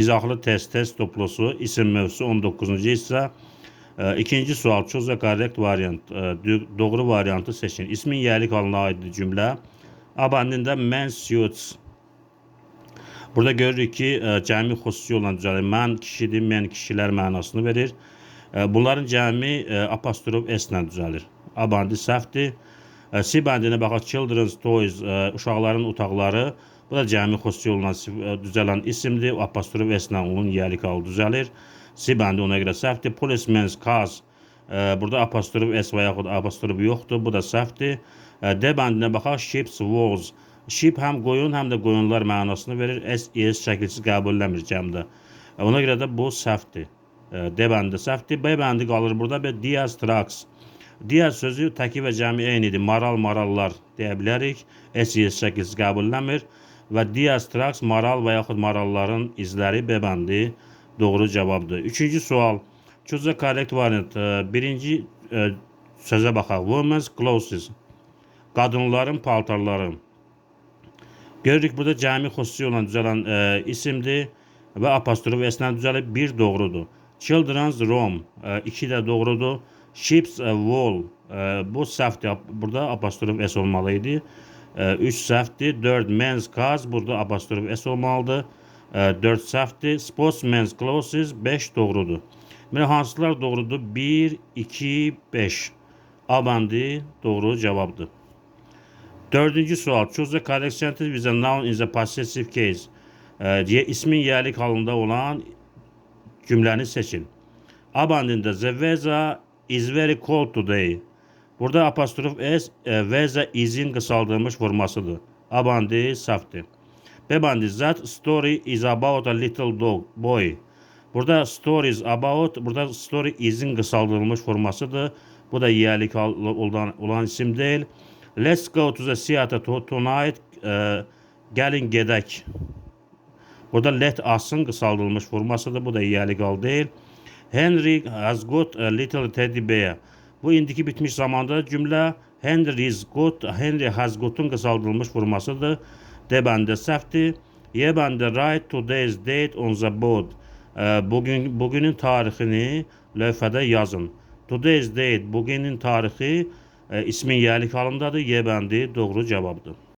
İzahlı test toplusu isim mövzusu 19-cu hissə. İkinci sual çox və korrekt variant. Doğru variantı seçin. İsmin yerlik halına aiddir cümlə. Abandində mən suits. Burada görürük ki, cəmi xüsusi olan düzəlir. Mən kişidir, mən kişilər mənasını verir. Bunların cəmi apostrof S ilə düzəlir. Abandi səhvdir. C bəndinə baxaq, children's toys, uşaqların otaqları. Bu da cəmi xüsusi olan düzələn isimdir. Apostrof S ilə onun yerlik halı düzəlir. C bəndi ona görə səhvdir. Policeman's cars. Burada apostrof S və yaxud apostrof yoxdur. Bu da səhvdir. D bəndinə baxaq, sheep's wool. Sheep həm qoyun, həm də qoyunlar mənasını verir. S şəkilsiz qəbul eləmir cəmdə. Ona görə də bu səhvdir. D bəndi səhvdir. B bəndi qalır burada. Və Diaz trucks. Diğer sözü təki və cəmi eynidir. Maral, marallar deyə bilərik. S şəkilsiz qəbul eləmir. Və Diaz trucks, maral və yaxud maralların izləri B bəndi doğru cavabdır. Üçüncü sual. Çoxca korrekt variant. Birinci sözə baxaq. Women's clothes. Qadınların paltarları. Görürük burada cəmi xüsusi olan düzələn isimdir və apostrof S-lə düzəlib. Bir doğrudur. Children's room. İki də doğrudur. Sheep's wool. Bu səhvdir. Burada apostrof S olmalıydı. 3 səhvdir. 4 men's cars. Burada apostrof S olmalıdır. 4 səhvdir. Sportsman's clothes. 5 doğrudur. Yəni hansılar doğrudur? 1, 2, 5. A bəndi doğru cavabdır. Dördüncü sual. Choose the correct sentence with a noun in the possessive case. İsmin yerlik halında olan cümləni seçin. A bəndində the weather is very cold today. Burada apostrof S, weather is'in qısaldılmış formasıdır. A bəndi səhvdir. B bəndi that story is about a little dog boy. Burada stories about, burada story is'in qısaldılmış formasıdır. Bu da yerlik olan isim deyil. Let's go to the theater tonight. Gəlin gedək. Burada let as'ın qısaldılmış formasıdır. Bu da yerlik hal deyil. Henry has got a little teddy bear. Bu indiki bitmiş zamanda cümlə. Henry has got'un qısaldılmış formasıdır. D bəndə səhvdir. Y bəndə write today's date on the board. Bugünün tarixini lövhədə yazın. Today's date, bugünün tarixi ismin yerlik halındadır. Y bəndi doğru cavabdır.